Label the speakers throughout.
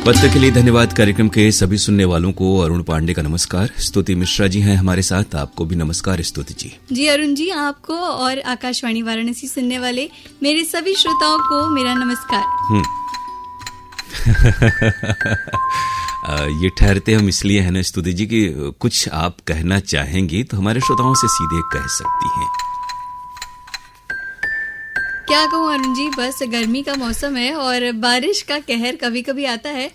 Speaker 1: पत्र के लिए धन्यवाद। कार्यक्रम के सभी सुनने वालों को अरुण पांडे का नमस्कार। स्तुति मिश्रा जी हैं हमारे साथ, आपको भी नमस्कार स्तुति जी।
Speaker 2: जी अरुण जी, आपको और आकाशवाणी वाराणसी सुनने वाले मेरे सभी श्रोताओं को मेरा नमस्कार।
Speaker 1: ये ठहरते हम इसलिए है ना स्तुति जी कि कुछ आप कहना चाहेंगी तो हमारे श्रोताओं से सीधे कह सकती हैं।
Speaker 2: क्या कहूँ अरुण जी, बस गर्मी का मौसम है और बारिश का कहर कभी कभी आता है,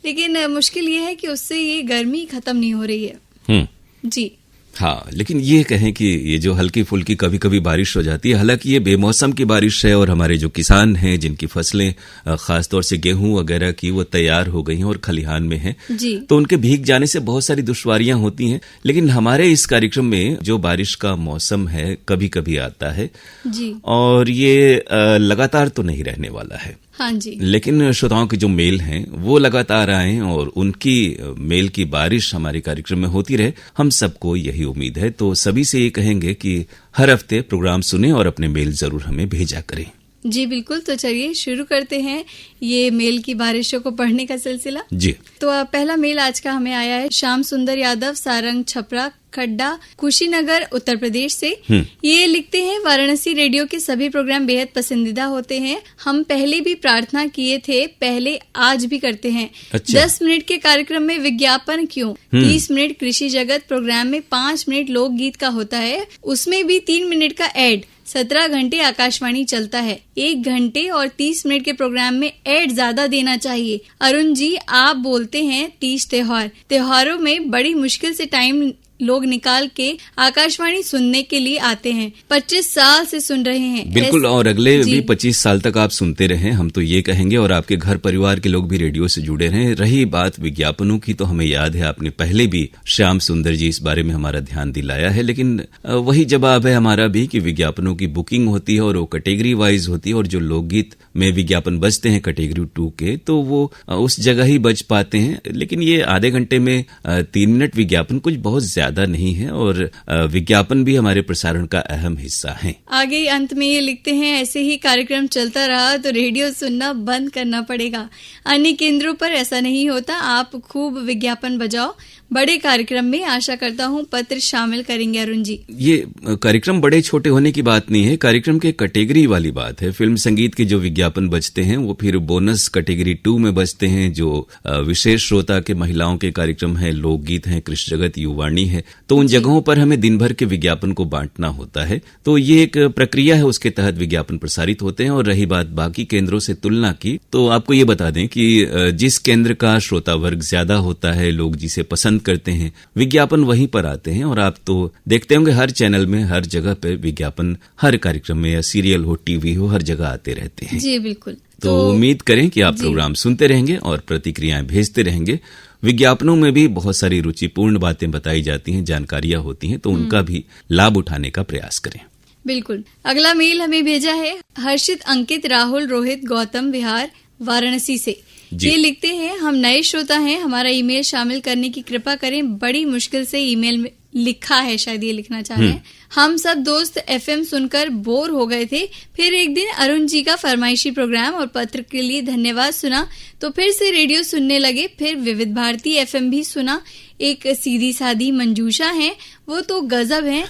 Speaker 2: लेकिन मुश्किल ये है कि उससे ये गर्मी खत्म नहीं हो रही है। जी
Speaker 1: हाँ, लेकिन ये कहें कि ये जो हल्की फुल्की कभी कभी बारिश हो जाती है, हालांकि ये बेमौसम की बारिश है और हमारे जो किसान हैं जिनकी फसलें खासतौर से गेहूं वगैरह की वो तैयार हो गई हैं और खलिहान में हैं, तो उनके भीग जाने से बहुत सारी दुश्वारियां होती हैं। लेकिन हमारे इस कार्यक्रम में जो बारिश का मौसम है कभी कभी आता है
Speaker 2: जी,
Speaker 1: और ये लगातार तो नहीं रहने वाला है।
Speaker 2: हाँ जी,
Speaker 1: लेकिन श्रोताओं के जो मेल हैं वो लगातार आए और उनकी मेल की बारिश हमारे कार्यक्रम में होती रहे, हम सबको यही उम्मीद है। तो सभी से ये कहेंगे कि हर हफ्ते प्रोग्राम सुने और अपने मेल जरूर हमें भेजा करें।
Speaker 2: जी बिल्कुल, तो चलिए शुरू करते हैं ये मेल की बारिशों को पढ़ने का सिलसिला।
Speaker 1: जी,
Speaker 2: तो पहला मेल आज का हमें आया है श्याम सुंदर यादव, सारंग छपरा खड्डा, कुशीनगर, उत्तर प्रदेश से। ये लिखते हैं, वाराणसी रेडियो के सभी प्रोग्राम बेहद पसंदीदा होते हैं। हम पहले भी प्रार्थना किए थे, पहले आज भी करते हैं।
Speaker 1: अच्छा।
Speaker 2: 10 मिनट के कार्यक्रम में विज्ञापन क्यों? 30 मिनट कृषि जगत प्रोग्राम में 5 मिनट लोकगीत का होता है, उसमें भी 3 मिनट का एड। 17 घंटे आकाशवाणी चलता है, 1 घंटे और 30 मिनट के प्रोग्राम में एड ज्यादा देना चाहिए। अरुण जी, आप बोलते हैं तीज त्योहारों में बड़ी मुश्किल से टाइम लोग निकाल के आकाशवाणी सुनने के लिए आते हैं। 25 साल से सुन रहे हैं।
Speaker 1: बिल्कुल, और अगले भी 25 साल तक आप सुनते रहें, हम तो ये कहेंगे। और आपके घर परिवार के लोग भी रेडियो से जुड़े रहें। रही बात विज्ञापनों की, तो हमें याद है आपने पहले भी श्याम सुंदर जी इस बारे में हमारा ध्यान दिलाया है। लेकिन वही जवाब है हमारा भी कि विज्ञापनों की बुकिंग होती है और वो कैटेगरी वाइज होती है, और जो लोकगीत में विज्ञापन बजते हैं कैटेगरी 2 के, तो वो उस जगह ही बज पाते हैं। लेकिन ये आधे घंटे में 3 मिनट विज्ञापन कुछ बहुत ज्यादा नहीं है, और विज्ञापन भी हमारे प्रसारण का अहम हिस्सा है।
Speaker 2: आगे अंत में ये लिखते हैं, ऐसे ही कार्यक्रम चलता रहा तो रेडियो सुनना बंद करना पड़ेगा। अन्य केंद्रों पर ऐसा नहीं होता, आप खूब विज्ञापन बजाओ। बड़े कार्यक्रम में आशा करता हूँ पत्र शामिल करेंगे अरुण जी। ये
Speaker 1: कार्यक्रम बड़े छोटे होने की बात नहीं है, कार्यक्रम के कैटेगरी वाली बात है। फिल्म संगीत के जो विज्ञापन बजते हैं वो फिर बोनस कैटेगरी 2 में बजते हैं। जो विशेष श्रोता के महिलाओं के कार्यक्रम है, लोकगीत है, कृषि जगत, युवाणी है, तो उन जगहों पर हमें दिन भर के विज्ञापन को बांटना होता है। तो ये एक प्रक्रिया है, उसके तहत विज्ञापन प्रसारित होते हैं। और रही बात बाकी केंद्रों से तुलना की, तो आपको ये बता दें कि जिस केंद्र का श्रोता वर्ग ज्यादा होता है, लोग जिसे पसंद करते हैं, विज्ञापन वहीं पर आते हैं। और आप तो देखते होंगे हर चैनल में, हर जगह पे विज्ञापन, हर कार्यक्रम में, या सीरियल हो, टीवी हो, हर जगह आते रहते हैं।
Speaker 2: जी बिल्कुल।
Speaker 1: तो उम्मीद करें कि आप प्रोग्राम सुनते रहेंगे और प्रतिक्रियाएं भेजते रहेंगे। विज्ञापनों में भी बहुत सारी रुचिपूर्ण बातें बताई जाती हैं, जानकारियां होती हैं, तो उनका भी लाभ उठाने का प्रयास करें।
Speaker 2: बिल्कुल। अगला मेल हमें भेजा है हर्षित, अंकित, राहुल, रोहित, गौतम विहार, वाराणसी से। ये लिखते हैं, हम नए श्रोता हैं, हमारा ईमेल शामिल करने की कृपा करें। बड़ी मुश्किल से ईमेल में लिखा है, शायद ये लिखना चाह रहे हैं। हम सब दोस्त एफएम सुनकर बोर हो गए थे, फिर एक दिन अरुण जी का फरमाइशी प्रोग्राम और पत्र के लिए धन्यवाद सुना, तो फिर से रेडियो सुनने लगे। फिर विविध भारती एफएम भी सुना। एक सीधी सादी मंजूषा है, वो तो गजब है।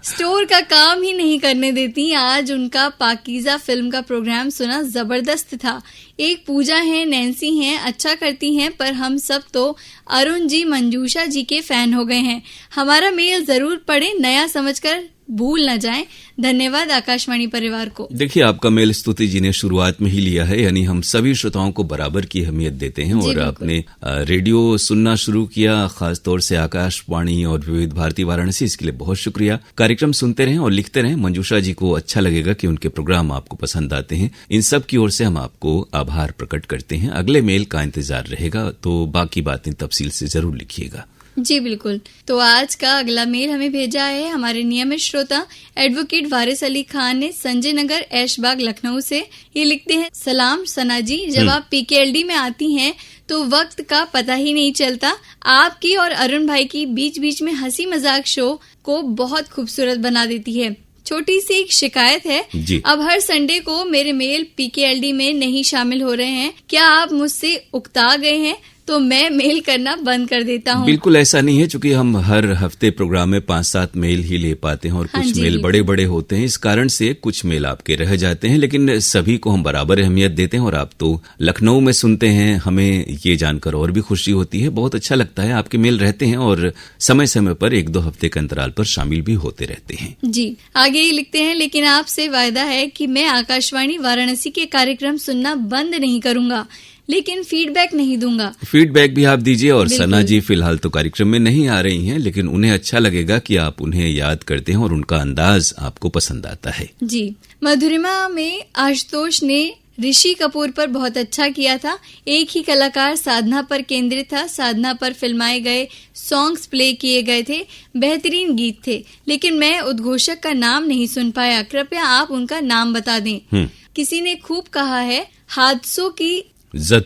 Speaker 2: स्टोर का काम ही नहीं करने देती। आज उनका पाकीज़ा फिल्म का प्रोग्राम सुना, जबरदस्त था। एक पूजा है, नैन्सी हैं, अच्छा करती हैं, पर हम सब तो अरुण जी, मंजूषा जी के फैन हो गए हैं। हमारा मेल जरूर पढ़ें, नया समझकर भूल न जाएं। धन्यवाद आकाशवाणी परिवार को।
Speaker 1: देखिए, आपका मेल स्तुति जी ने शुरुआत में ही लिया है, यानी हम सभी श्रोताओं को बराबर की अहमियत देते हैं। और आपने रेडियो सुनना शुरू किया, खासतौर से आकाशवाणी और विविध भारती वाराणसी, इसके लिए बहुत शुक्रिया। कार्यक्रम सुनते रहें और लिखते रहें। मंजूषा जी को अच्छा लगेगा कि उनके प्रोग्राम आपको पसंद आते हैं। इन सब की ओर से हम आपको आभार प्रकट करते हैं। अगले मेल का इंतजार रहेगा, तो बाकी बातें तफसील से जरूर लिखिएगा।
Speaker 2: जी बिल्कुल। तो आज का अगला मेल हमें भेजा है हमारे नियमित श्रोता एडवोकेट वारिस अली खान ने, संजय नगर, ऐशबाग, लखनऊ से। ये लिखते हैं, सलाम सना जी, जब आप पीकेएलडी में आती हैं तो वक्त का पता ही नहीं चलता। आपकी और अरुण भाई की बीच बीच में हंसी मजाक शो को बहुत खूबसूरत बना देती है। छोटी सी एक शिकायत है
Speaker 1: जी।
Speaker 2: अब हर संडे को मेरे मेल PKLD में नहीं शामिल हो रहे हैं। क्या आप मुझसे उकता गए हैं तो मैं मेल करना बंद कर देता हूँ?
Speaker 1: बिल्कुल ऐसा नहीं है, क्योंकि हम हर हफ्ते प्रोग्राम में 5-7 मेल ही ले पाते हैं और
Speaker 2: हाँ
Speaker 1: कुछ
Speaker 2: जी,
Speaker 1: मेल बड़े बड़े होते हैं, इस कारण से कुछ मेल आपके रह जाते हैं। लेकिन सभी को हम बराबर अहमियत देते हैं और आप तो लखनऊ में सुनते हैं, हमें ये जानकर और भी खुशी होती है। बहुत अच्छा लगता है, आपके मेल रहते हैं और समय समय पर 1-2 हफ्ते के अंतराल पर शामिल भी होते रहते हैं।
Speaker 2: जी, आगे ये लिखते हैं, लेकिन आपसे वायदा है कि मैं आकाशवाणी वाराणसी के कार्यक्रम सुनना बंद नहीं करूंगा, लेकिन फीडबैक नहीं दूंगा।
Speaker 1: फीडबैक भी आप दीजिए। और
Speaker 2: बिल्कुल।
Speaker 1: सना जी फिलहाल तो कार्यक्रम में नहीं आ रही हैं, लेकिन उन्हें अच्छा लगेगा कि आप उन्हें याद करते हैं और उनका अंदाज आपको पसंद आता है।
Speaker 2: जी, मधुरिमा में आशुतोष ने ऋषि कपूर पर बहुत अच्छा किया था। एक ही कलाकार साधना पर केंद्रित था, साधना पर फिल्माए गए सॉन्ग्स प्ले किए गए थे, बेहतरीन गीत थे, लेकिन मैं उद्घोषक का नाम नहीं सुन पाया। कृपया आप उनका नाम बता दें। किसी ने खूब कहा है, हादसों की जद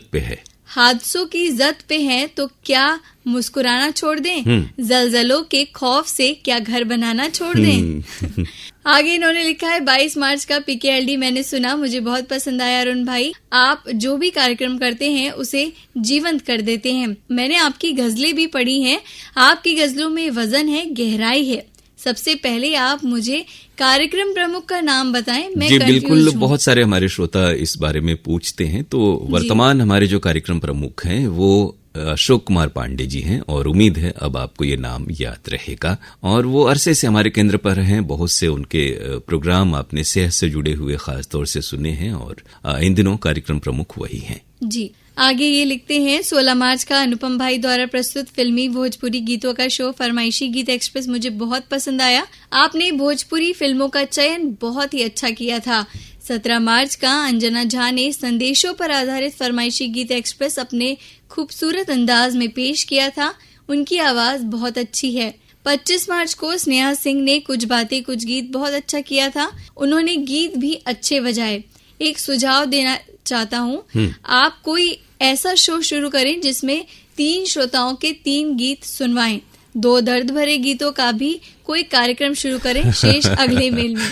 Speaker 2: पे हैं तो क्या मुस्कुराना छोड़ दें? जलजलों के खौफ से क्या घर बनाना छोड़ दें? आगे इन्होंने लिखा है, 22 मार्च का PKLD मैंने सुना, मुझे बहुत पसंद आया। अरुण भाई, आप जो भी कार्यक्रम करते हैं उसे जीवंत कर देते हैं। मैंने आपकी गजलें भी पढ़ी हैं, आपकी गजलों में वजन है, गहराई है। सबसे पहले आप मुझे कार्यक्रम प्रमुख का नाम बताएं, मैं
Speaker 1: जी
Speaker 2: कंफ्यूज
Speaker 1: बिल्कुल,
Speaker 2: हूं।
Speaker 1: बहुत सारे हमारे श्रोता इस बारे में पूछते हैं। तो वर्तमान हमारे जो कार्यक्रम प्रमुख हैं वो अशोक कुमार पांडे जी हैं और उम्मीद है अब आपको ये नाम याद रहेगा। और वो अरसे से हमारे केंद्र पर हैं, बहुत से उनके प्रोग्राम आपने सेहत से जुड़े हुए खास तौर से सुने हैं और इन दिनों कार्यक्रम प्रमुख वही हैं।
Speaker 2: जी, आगे ये लिखते हैं, 16 मार्च का अनुपम भाई द्वारा प्रस्तुत फिल्मी भोजपुरी गीतों का शो फरमाइशी गीत एक्सप्रेस मुझे बहुत पसंद आया। आपने भोजपुरी फिल्मों का चयन बहुत ही अच्छा किया था। 17 मार्च का अंजना झा ने संदेशों पर आधारित फरमाइशी गीत एक्सप्रेस अपने खूबसूरत अंदाज में पेश किया था, उनकी आवाज बहुत अच्छी है। 25 मार्च को स्नेहा सिंह ने कुछ बातें कुछ गीत बहुत अच्छा किया था, उन्होंने गीत भी अच्छे बजाए। एक सुझाव देना चाहता हूँ, आप कोई ऐसा शो शुरू करें जिसमें 3 श्रोताओं के 3 गीत सुनवाएं। 2 दर्द भरे गीतों का भी कोई कार्यक्रम शुरू करें, शेष अगले मेल में।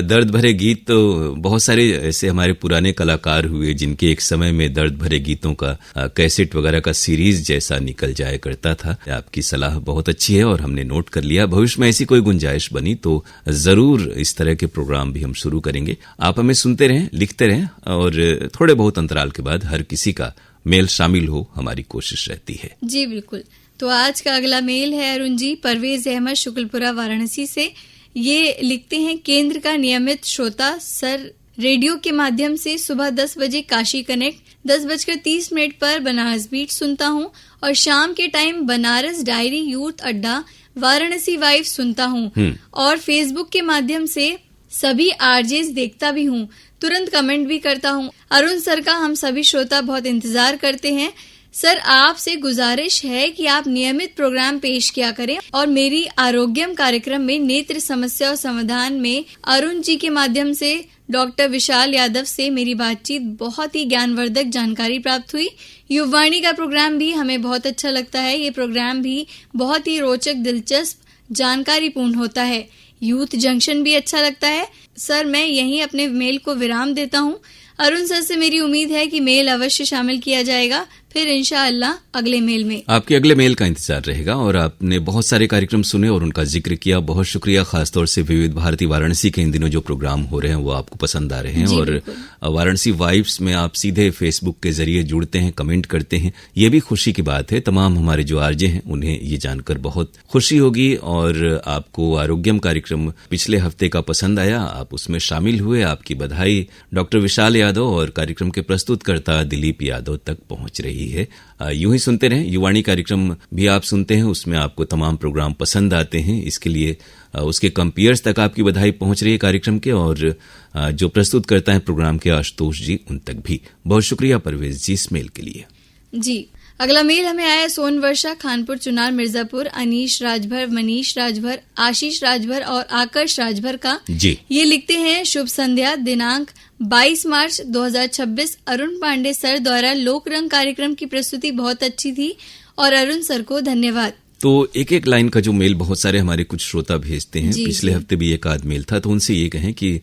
Speaker 1: दर्द भरे गीत तो बहुत सारे ऐसे हमारे पुराने कलाकार हुए जिनके एक समय में दर्द भरे गीतों का कैसेट वगैरह का सीरीज जैसा निकल जाया करता था। आपकी सलाह बहुत अच्छी है और हमने नोट कर लिया। भविष्य में ऐसी कोई गुंजाइश बनी तो जरूर इस तरह के प्रोग्राम भी हम शुरू करेंगे। आप हमें सुनते रहें, लिखते रहें और थोड़े बहुत अंतराल के बाद हर किसी का मेल शामिल हो, हमारी कोशिश रहती है।
Speaker 2: जी बिल्कुल। तो आज का अगला मेल है अरुण जी, परवेज अहमद शुक्लपुरा वाराणसी से। ये लिखते हैं, केंद्र का नियमित श्रोता सर, रेडियो के माध्यम से सुबह 10 बजे काशी कनेक्ट, 10:30 पर बनारस बीट सुनता हूँ और शाम के टाइम बनारस डायरी, यूथ अड्डा, वाराणसी वाइफ सुनता हूँ और फेसबुक के माध्यम से सभी आरजेस देखता भी हूँ, तुरंत कमेंट भी करता हूँ। अरुण सर का हम सभी श्रोता बहुत इंतजार करते हैं। सर, आपसे गुजारिश है कि आप नियमित प्रोग्राम पेश किया करें और मेरी आरोग्यम कार्यक्रम में नेत्र समस्या और समाधान में अरुण जी के माध्यम से डॉक्टर विशाल यादव से मेरी बातचीत बहुत ही ज्ञानवर्धक जानकारी प्राप्त हुई। युववाणी का प्रोग्राम भी हमें बहुत अच्छा लगता है। ये प्रोग्राम भी बहुत ही रोचक, दिलचस्प, जानकारीपूर्ण होता है। यूथ जंक्शन भी अच्छा लगता है। सर, मैं यहीं अपने मेल को विराम देता हूँ। अरुण सर से मेरी उम्मीद है कि मेल अवश्य शामिल किया जाएगा, फिर इंशाअल्लाह अगले मेल में।
Speaker 1: आपके अगले मेल का इंतजार रहेगा। और आपने बहुत सारे कार्यक्रम सुने और उनका जिक्र किया, बहुत शुक्रिया। खासतौर से विविध भारती वाराणसी के इन दिनों जो प्रोग्राम हो रहे हैं वो आपको पसंद आ रहे हैं और वाराणसी वाइब्स में आप सीधे फेसबुक के जरिए जुड़ते हैं, कमेंट करते हैं, ये भी खुशी की बात है। तमाम हमारे जो आरजे हैं उन्हें ये जानकर बहुत खुशी होगी। और आपको आरोग्यम कार्यक्रम पिछले हफ्ते का पसंद आया, आप उसमें शामिल हुए, आपकी बधाई डॉक्टर विशाल यादव और कार्यक्रम के प्रस्तुतकर्ता दिलीप यादव तक पहुंच रही है। यूं ही सुनते रहें। युवाणी कार्यक्रम भी आप सुनते हैं, उसमें आपको तमाम प्रोग्राम पसंद आते हैं, इसके लिए उसके कंपेयर्स तक आपकी बधाई पहुंच रही है कार्यक्रम के। और जो प्रस्तुत करता है प्रोग्राम के आशुतोष जी, उन तक भी बहुत शुक्रिया परवेज जी इस मेल के लिए।
Speaker 2: जी, अगला मेल हमें आया सोन वर्षा, खानपुर चुनार, मिर्जापुर, अनीश राजभर, मनीष राजभर, आशीष राजभर और आकर्ष राजभर का।
Speaker 1: जी,
Speaker 2: ये लिखते हैं, शुभ संध्या, दिनांक 22 मार्च 2026 अरुण पांडे सर द्वारा लोक रंग कार्यक्रम की प्रस्तुति बहुत अच्छी थी और अरुण सर को धन्यवाद।
Speaker 1: तो एक एक लाइन का जो मेल बहुत सारे हमारे कुछ श्रोता भेजते हैं, पिछले हफ्ते भी एक आध मेल था, तो उनसे ये कहें कि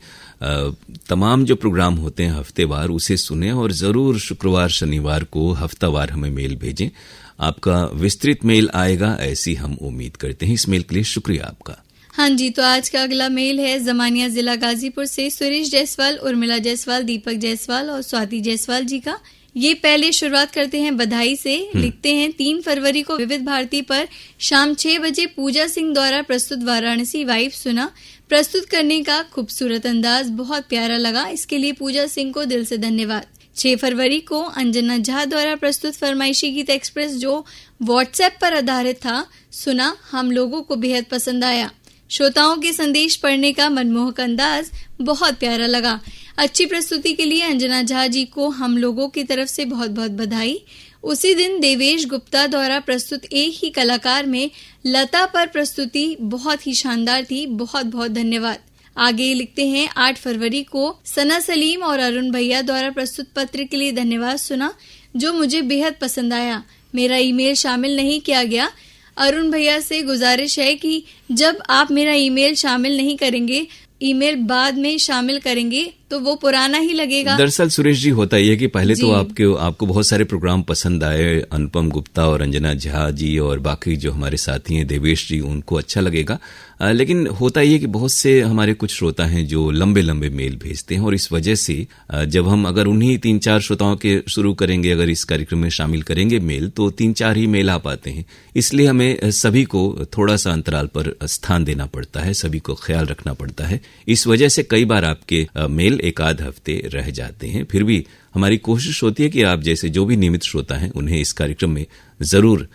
Speaker 1: तमाम जो प्रोग्राम होते हैं हफ्तेवार उसे सुने और जरूर शुक्रवार शनिवार को हफ्तावार हमें मेल भेजें। आपका विस्तृत मेल आएगा ऐसी हम उम्मीद करते हैं। इस मेल के लिए शुक्रिया आपका।
Speaker 2: हाँ जी, तो आज का अगला मेल है जमानिया जिला गाजीपुर से सुरेश जायसवाल, उर्मिला जायसवाल, दीपक जायसवाल और स्वाति जायसवाल जी का। ये पहले शुरुआत करते हैं बधाई से। लिखते हैं 3 फरवरी को विविध भारती पर शाम 6 बजे पूजा सिंह द्वारा प्रस्तुत वाराणसी वाइब सुना। प्रस्तुत करने का खूबसूरत अंदाज बहुत प्यारा लगा, इसके लिए पूजा सिंह को दिल से धन्यवाद। 6 फरवरी को अंजना झा द्वारा प्रस्तुत फरमाइशी गीत एक्सप्रेस जो व्हाट्सएप पर आधारित था सुना, हम लोगों को बेहद पसंद आया। श्रोताओं के संदेश पढ़ने का मनमोहक अंदाज बहुत प्यारा लगा। अच्छी प्रस्तुति के लिए अंजना झा जी को हम लोगों की तरफ से बहुत बहुत बधाई। उसी दिन देवेश गुप्ता द्वारा प्रस्तुत एक ही कलाकार में लता पर प्रस्तुति बहुत ही शानदार थी, बहुत बहुत धन्यवाद। आगे लिखते हैं 8 फरवरी को सना सलीम और अरुण भैया द्वारा प्रस्तुत पत्र के लिए धन्यवाद सुना, जो मुझे बेहद पसंद आया। मेरा ईमेल शामिल नहीं किया गया। अरुण भैया से गुजारिश है कि जब आप मेरा ईमेल शामिल नहीं करेंगे, ईमेल बाद में शामिल करेंगे तो वो पुराना ही लगेगा।
Speaker 1: दरअसल सुरेश जी होता ही है कि पहले तो आपको बहुत सारे प्रोग्राम पसंद आए, अनुपम गुप्ता और अंजना झा जी और बाकी जो हमारे साथी हैं देवेश जी, उनको अच्छा लगेगा। लेकिन होता ही है कि बहुत से हमारे कुछ श्रोता हैं जो लंबे लंबे मेल भेजते हैं और इस वजह से जब हम अगर उन्हीं 3-4 श्रोताओं के शुरू करेंगे, अगर इस कार्यक्रम में शामिल करेंगे मेल, तो 3-4 ही मेल आ पाते हैं। इसलिए हमें सभी को थोड़ा सा अंतराल पर स्थान देना पड़ता है, सभी को ख्याल रखना पड़ता है। इस वजह से कई बार आपके मेल एक आध हफ्ते रह जाते हैं। फिर भी हमारी कोशिश होती है कि आप जैसे जो भी नियमित श्रोता हैं उन्हें इस कार्यक्रम में जरूर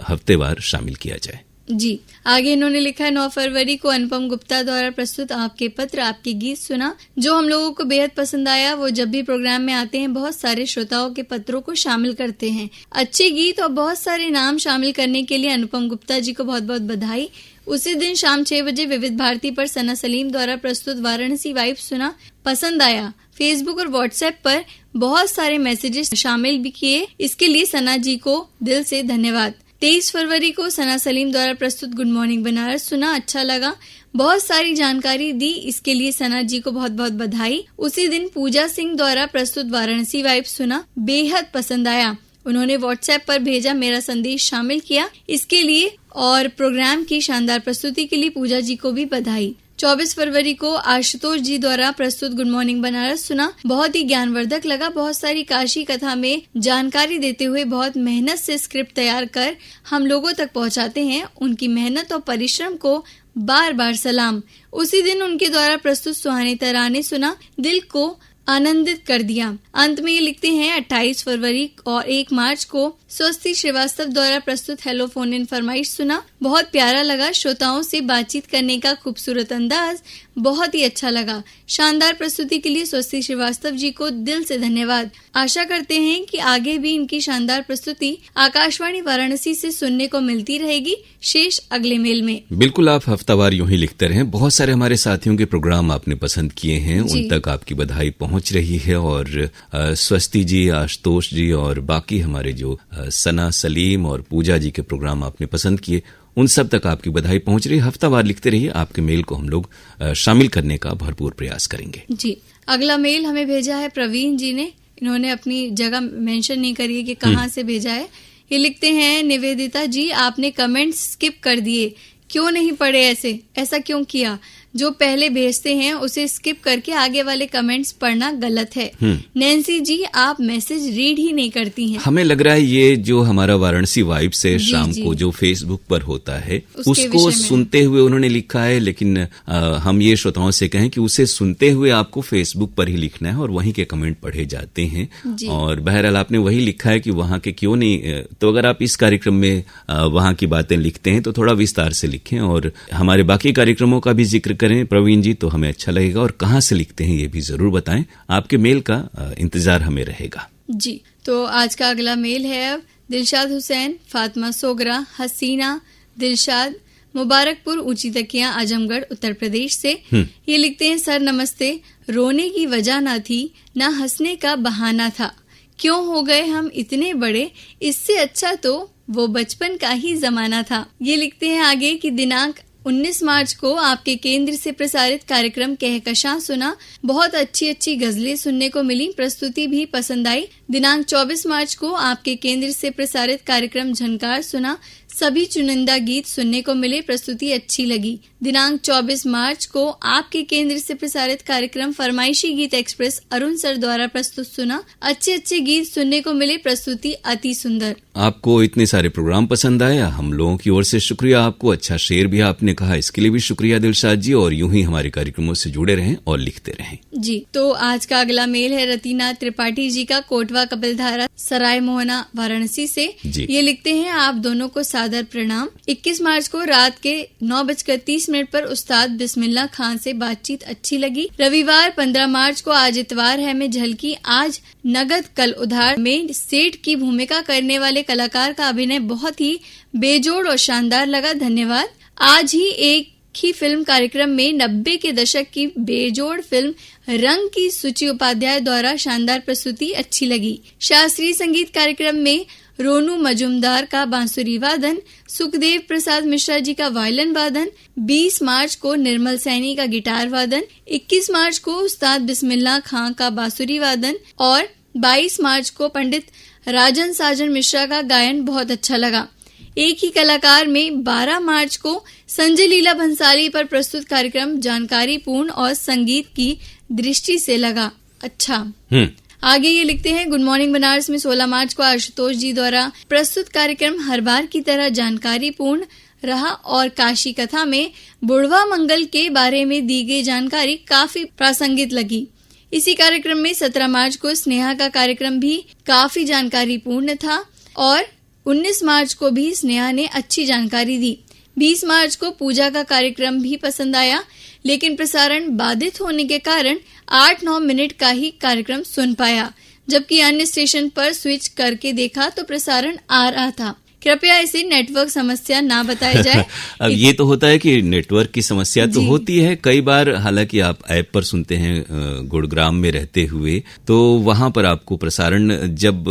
Speaker 1: हफ्तेवार शामिल किया जाए।
Speaker 2: जी, आगे इन्होंने लिखा है 9 फरवरी को अनुपम गुप्ता द्वारा प्रस्तुत आपके पत्र, आपके गीत सुना, जो हम लोगों को बेहद पसंद आया। वो जब भी प्रोग्राम में आते हैं बहुत सारे श्रोताओं के पत्रों को शामिल करते हैं। अच्छे गीत और बहुत सारे नाम शामिल करने के लिए अनुपम गुप्ता जी को बहुत बहुत बधाई। उसी दिन शाम 6 बजे विविध भारती पर सना सलीम द्वारा प्रस्तुत वाराणसी वाइब सुना, पसंद आया। फेसबुक और व्हाट्सएप पर बहुत सारे मैसेजेस शामिल भी किए, इसके लिए सना जी को दिल से धन्यवाद। 23 फरवरी को सना सलीम द्वारा प्रस्तुत गुड मॉर्निंग बनारस सुना, अच्छा लगा, बहुत सारी जानकारी दी, इसके लिए सना जी को बहुत बहुत बधाई। उसी दिन पूजा सिंह द्वारा प्रस्तुत वाराणसी वाइब सुना, बेहद पसंद आया। उन्होंने व्हाट्सएप पर भेजा, मेरा संदेश शामिल किया, इसके लिए और प्रोग्राम की शानदार प्रस्तुति के लिए पूजा जी को भी बधाई। 24 फरवरी को आशुतोष जी द्वारा प्रस्तुत गुड मॉर्निंग बनारस सुना, बहुत ही ज्ञानवर्धक लगा। बहुत सारी काशी कथा में जानकारी देते हुए बहुत मेहनत से स्क्रिप्ट तैयार कर हम लोगों तक पहुंचाते हैं, उनकी मेहनत और परिश्रम को बार बार सलाम। उसी दिन उनके द्वारा प्रस्तुत सुहाने तराने सुना, दिल को आनंदित कर दिया। अंत में ये लिखते हैं 28 फरवरी और 1 मार्च को स्वस्ति श्रीवास्तव द्वारा प्रस्तुत हेलो फोन इन फरमाइश सुना, बहुत प्यारा लगा। श्रोताओं से बातचीत करने का खूबसूरत अंदाज बहुत ही अच्छा लगा। शानदार प्रस्तुति के लिए स्वस्ति श्रीवास्तव जी को दिल से धन्यवाद। आशा करते हैं कि आगे भी इनकी शानदार प्रस्तुति आकाशवाणी वाराणसी से सुनने को मिलती रहेगी। शेष अगले मेल में।
Speaker 1: बिल्कुल, आप हफ्तावार यूं ही लिखते रहें। बहुत सारे हमारे साथियों के प्रोग्राम आपने पसंद किए हैं, उन तक आपकी बधाई पहुंच रही है और स्वस्ति जी, आशुतोष जी और बाकी हमारे जो सना सलीम और पूजा जी के प्रोग्राम आपने पसंद किए, उन सब तक आपकी बधाई पहुंच रही है। हफ्तावार लिखते रहिए, आपके मेल को हम लोग शामिल करने का भरपूर प्रयास करेंगे।
Speaker 2: जी, अगला मेल हमें भेजा है प्रवीण जी ने। इन्होंने अपनी जगह मेंशन नहीं करी है कि कहाँ से भेजा है। ये लिखते हैं, निवेदिता जी आपने कमेंट्स स्किप कर दिए, क्यों नहीं पढ़े? ऐसा क्यों किया? जो पहले भेजते हैं उसे स्किप करके आगे वाले कमेंट्स पढ़ना गलत है। नैन्सी जी आप मैसेज रीड ही नहीं करती हैं।
Speaker 1: हमें लग रहा है ये जो हमारा वाराणसी वाइब से शाम को जो फेसबुक पर होता है उसको सुनते हुए उन्होंने लिखा है, लेकिन हम ये श्रोताओं से कहें कि उसे सुनते हुए आपको फेसबुक पर ही लिखना है और वहीं के कमेंट पढ़े जाते हैं। और बहरहाल आपने वही लिखा है कि वहाँ के क्यों नहीं, तो अगर आप इस कार्यक्रम में वहाँ की बातें लिखते हैं तो थोड़ा विस्तार से लिखें और हमारे बाकी कार्यक्रमों का भी जिक्र करें प्रवीण जी, तो हमें अच्छा लगेगा। और कहाँ से लिखते हैं ये भी जरूर बताएं, आपके मेल का इंतजार हमें रहेगा।
Speaker 2: जी, तो आज का अगला मेल है अब दिलशाद हुसैन, फातिमा सोगरा, हसीना दिलशाद, मुबारकपुर, ऊंची तकिया, आजमगढ़, उत्तर प्रदेश से। ये लिखते हैं, सर नमस्ते, रोने की वजह ना थी ना हंसने का बहाना था, क्यों हो गए हम इतने बड़े, इससे अच्छा तो वो बचपन का ही जमाना था। ये लिखते हैं आगे कि दिनांक 19 मार्च को आपके केंद्र से प्रसारित कार्यक्रम कहकशां सुना। बहुत अच्छी गजलें सुनने को मिली, प्रस्तुति भी पसंद आई। दिनांक 24 मार्च को आपके केंद्र से प्रसारित कार्यक्रम झनकार सुना। सभी चुनिंदा गीत सुनने को मिले, प्रस्तुति अच्छी लगी। दिनांक 24 मार्च को आपके केंद्र से प्रसारित कार्यक्रम फरमाइशी गीत एक्सप्रेस अरुण सर द्वारा प्रस्तुत सुना। अच्छे गीत सुनने को मिले, प्रस्तुति अति सुंदर।
Speaker 1: आपको इतने सारे प्रोग्राम पसंद आया, हम लोगों की ओर से शुक्रिया आपको। अच्छा शेर भी आपने कहा, इसके लिए भी शुक्रिया दिलशाद जी। और यूं ही हमारे कार्यक्रमों से जुड़े रहें और लिखते रहें
Speaker 2: जी। तो आज का अगला मेल है रतीना त्रिपाठी जी का, कोटवा कपिलधारा सराय मोहना वाराणसी से। ये लिखते हैं, आप दोनों को सादर प्रणाम। 21 मार्च को रात के 9:30 पर उस्ताद बिस्मिल्लाह खान से बातचीत अच्छी लगी। रविवार 15 मार्च को, आज इतवार है, में झलकी आज नगद कल उधार में सेठ की भूमिका करने वाले कलाकार का अभिनय बहुत ही बेजोड़ और शानदार लगा। धन्यवाद। आज ही एक ही फिल्म कार्यक्रम में 90 के दशक की बेजोड़ फिल्म रंग की सूची उपाध्याय द्वारा शानदार प्रस्तुति अच्छी लगी। शास्त्रीय संगीत कार्यक्रम में रोनू मजुमदार का बांसुरी वादन, सुखदेव प्रसाद मिश्रा जी का वायलिन वादन। 20 मार्च को निर्मल सैनी का गिटार वादन। 21 मार्च को उस्ताद बिस्मिल्लाह खां का बांसुरी वादन और 22 मार्च को पंडित राजन साजन मिश्रा का गायन बहुत अच्छा लगा। एक ही कलाकार में 12 मार्च को संजय लीला भंसाली पर प्रस्तुत कार्यक्रम जानकारी पूर्ण और संगीत की दृष्टि से लगा अच्छा। आगे ये लिखते हैं, गुड मॉर्निंग बनारस में 16 मार्च को आशुतोष जी द्वारा प्रस्तुत कार्यक्रम हर बार की तरह जानकारी पूर्ण रहा और काशी कथा में बुढ़वा मंगल के बारे में दी गई जानकारी काफी प्रासंगिक लगी। इसी कार्यक्रम में 17 मार्च को स्नेहा का कार्यक्रम भी काफी जानकारी पूर्ण था और 19 मार्च को भी स्नेहा ने अच्छी जानकारी दी। 20 मार्च को पूजा का कार्यक्रम भी पसंद आया, लेकिन प्रसारण बाधित होने के कारण 8-9 मिनट का ही कार्यक्रम सुन पाया, जबकि अन्य स्टेशन पर स्विच करके देखा तो प्रसारण आ रहा था। कृपया इसे नेटवर्क समस्या ना बताई जाए।
Speaker 1: अब ये तो होता है कि नेटवर्क की समस्या तो होती है कई बार, हालांकि आप ऐप पर सुनते हैं गुड़ग्राम में रहते हुए, तो वहां पर आपको प्रसारण जब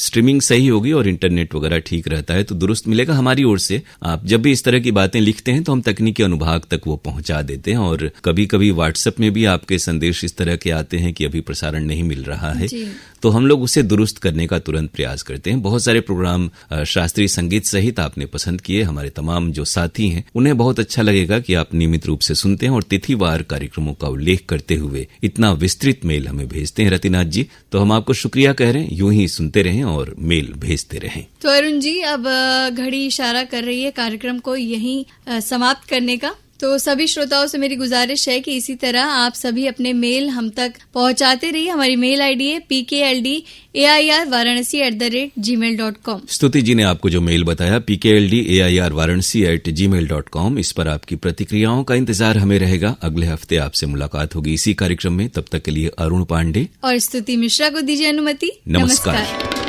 Speaker 1: स्ट्रीमिंग सही होगी और इंटरनेट वगैरह ठीक रहता है तो दुरुस्त मिलेगा। हमारी ओर से आप जब भी इस तरह की बातें लिखते हैं तो हम तकनीकी अनुभाग तक वो पहुंचा देते हैं, और कभी कभी व्हाट्सएप में भी आपके संदेश इस तरह के आते हैं कि अभी प्रसारण नहीं मिल रहा है, तो हम लोग उसे दुरुस्त करने का तुरंत प्रयास करते हैं। बहुत सारे प्रोग्राम शास्त्रीय संगीत सहित आपने पसंद किए। हमारे तमाम जो साथी हैं उन्हें बहुत अच्छा लगेगा कि आप नियमित रूप से सुनते हैं और तिथिवार कार्यक्रमों का उल्लेख करते हुए इतना विस्तृत मेल हमें भेजते हैं। रतिनाथ जी, तो हम आपको शुक्रिया कह रहे हैं, यूं ही सुनते रहें और मेल भेजते रहें।
Speaker 2: तो अरुण जी, अब घड़ी इशारा कर रही है कार्यक्रम को यहीं समाप्त करने का। तो सभी श्रोताओं से मेरी गुजारिश है कि इसी तरह आप सभी अपने मेल हम तक पहुंचाते रहिए। हमारी मेल आईडी है pkldair@gmail.com।
Speaker 1: स्तुति जी ने आपको जो मेल बताया pkldair@gmail.com, इस पर आपकी प्रतिक्रियाओं का इंतजार हमें रहेगा। अगले हफ्ते आपसे मुलाकात होगी इसी कार्यक्रम में। तब तक के लिए अरुण पांडे
Speaker 2: और स्तुति मिश्रा को दीजिए अनुमति।
Speaker 1: नमस्कार।